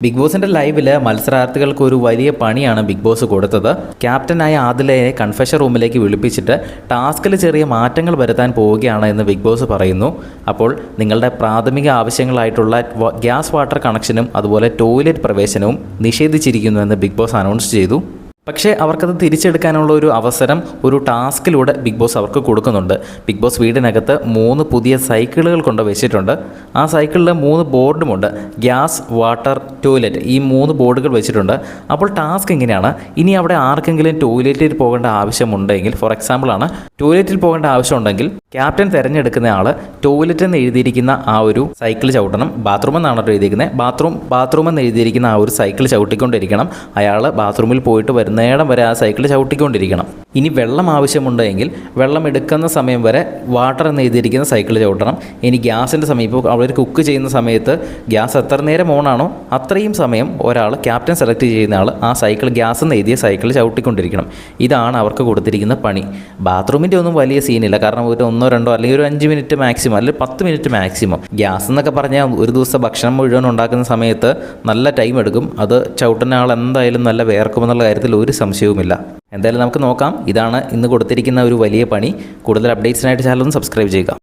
Big ബോസിന്റെ ലൈവില് മത്സരാർത്ഥികൾക്ക് ഒരു വലിയ പണിയാണ് ബിഗ് ബോസ് കൊടുത്തത്. ക്യാപ്റ്റനായ ആദിലയെ കൺഫെഷൻ റൂമിലേക്ക് വിളിപ്പിച്ചിട്ട് ടാസ്കിൽ ചെറിയ മാറ്റങ്ങൾ വരുത്താൻ പോവുകയാണ് എന്ന് ബിഗ് ബോസ് പറയുന്നു. അപ്പോൾ നിങ്ങളുടെ പ്രാഥമിക ആവശ്യങ്ങളായിട്ടുള്ള ഗ്യാസ് വാട്ടർ കണക്ഷനും അതുപോലെ ടോയ്ലറ്റ് പ്രവേശനവും നിഷേധിച്ചിരിക്കുന്നു എന്ന് ബിഗ് ബോസ് അനൗൺസ് ചെയ്തു. പക്ഷേ അവർക്കത് തിരിച്ചെടുക്കാനുള്ള ഒരു അവസരം ഒരു ടാസ്കിലൂടെ ബിഗ് ബോസ് അവർക്ക് കൊടുക്കുന്നുണ്ട്. ബിഗ് ബോസ് വീടിനകത്ത് 3 പുതിയ സൈക്കിളുകൾ കൊണ്ട് വെച്ചിട്ടുണ്ട്. ആ സൈക്കിളിൽ 3 ബോർഡുമുണ്ട്. ഗ്യാസ്, വാട്ടർ, ടോയ്ലറ്റ്, ഈ 3 ബോർഡുകൾ വെച്ചിട്ടുണ്ട്. അപ്പോൾ ടാസ്ക് ഇങ്ങനെയാണ്. ഇനി അവിടെ ആർക്കെങ്കിലും ടോയ്ലറ്റിൽ പോകേണ്ട ആവശ്യമുണ്ടെങ്കിൽ, ഫോർ എക്സാമ്പിളാണ്, ടോയ്ലറ്റിൽ പോകേണ്ട ആവശ്യമുണ്ടെങ്കിൽ ക്യാപ്റ്റൻ തിരഞ്ഞെടുക്കുന്ന ആൾ ടോയ്ലറ്റ് എന്ന് എഴുതിയിരിക്കുന്ന ആ ഒരു സൈക്കിൾ ചവിട്ടണം. ബാത്റൂം എന്നാണ് എഴുതിയിരിക്കുന്നത്. ബാത്റൂം എന്ന് എഴുതിയിരിക്കുന്ന ആ ഒരു സൈക്കിൾ ചവിട്ടിക്കൊണ്ടിരിക്കണം. അയാൾ ബാത്റൂമിൽ പോയിട്ട് വരുന്നേടം വരെ ആ സൈക്കിൾ ചവിട്ടിക്കൊണ്ടിരിക്കണം. ഇനി വെള്ളം ആവശ്യമുണ്ടെങ്കിൽ വെള്ളം എടുക്കുന്ന സമയം വരെ വാട്ടർ എന്ന് എഴുതിയിരിക്കുന്ന സൈക്കിൾ ചവിട്ടണം. ഇനി ഗ്യാസിൻ്റെ സമയം, ഇപ്പോൾ അവർ കുക്ക് ചെയ്യുന്ന സമയത്ത് ഗ്യാസ് എത്ര നേരം ഓണാണോ അത്രയും സമയം ഒരാൾ, ക്യാപ്റ്റൻ സെലക്ട് ചെയ്യുന്ന ആൾ, ആ സൈക്കിൾ ഗ്യാസ് എന്ന് എഴുതിയ സൈക്കിൾ ചവിട്ടിക്കൊണ്ടിരിക്കണം. ഇതാണ് അവർക്ക് കൊടുത്തിരിക്കുന്ന പണി. ബാത്റൂമിൻ്റെ ഒന്നും വലിയ സീനില്ല. കാരണം ഒരു 1-2 അല്ലെങ്കിൽ ഒരു 5 മിനിറ്റ് മാക്സിമം, അല്ലെങ്കിൽ 10 മിനിറ്റ് മാക്സിമം. ഗ്യാസ് എന്നൊക്കെ പറഞ്ഞാൽ ഒരു ദിവസം ഭക്ഷണം മുഴുവൻ ഉണ്ടാക്കുന്ന സമയത്ത് നല്ല ടൈം എടുക്കും. അത് ചവിട്ടുന്ന ആൾ എന്തായാലും നല്ല വേർക്കുമെന്നുള്ള കാര്യത്തിൽ ഒരു സംശയവുമില്ല. എന്തായാലും നമുക്ക് നോക്കാം. ഇതാണ് ഇന്ന് കൊടുത്തിരിക്കുന്ന ഒരു വലിയ പണി. കൂടുതൽ അപ്ഡേറ്റ്സിനായിട്ട് ചാനൽ ഒന്ന് സബ്സ്ക്രൈബ് ചെയ്യുക.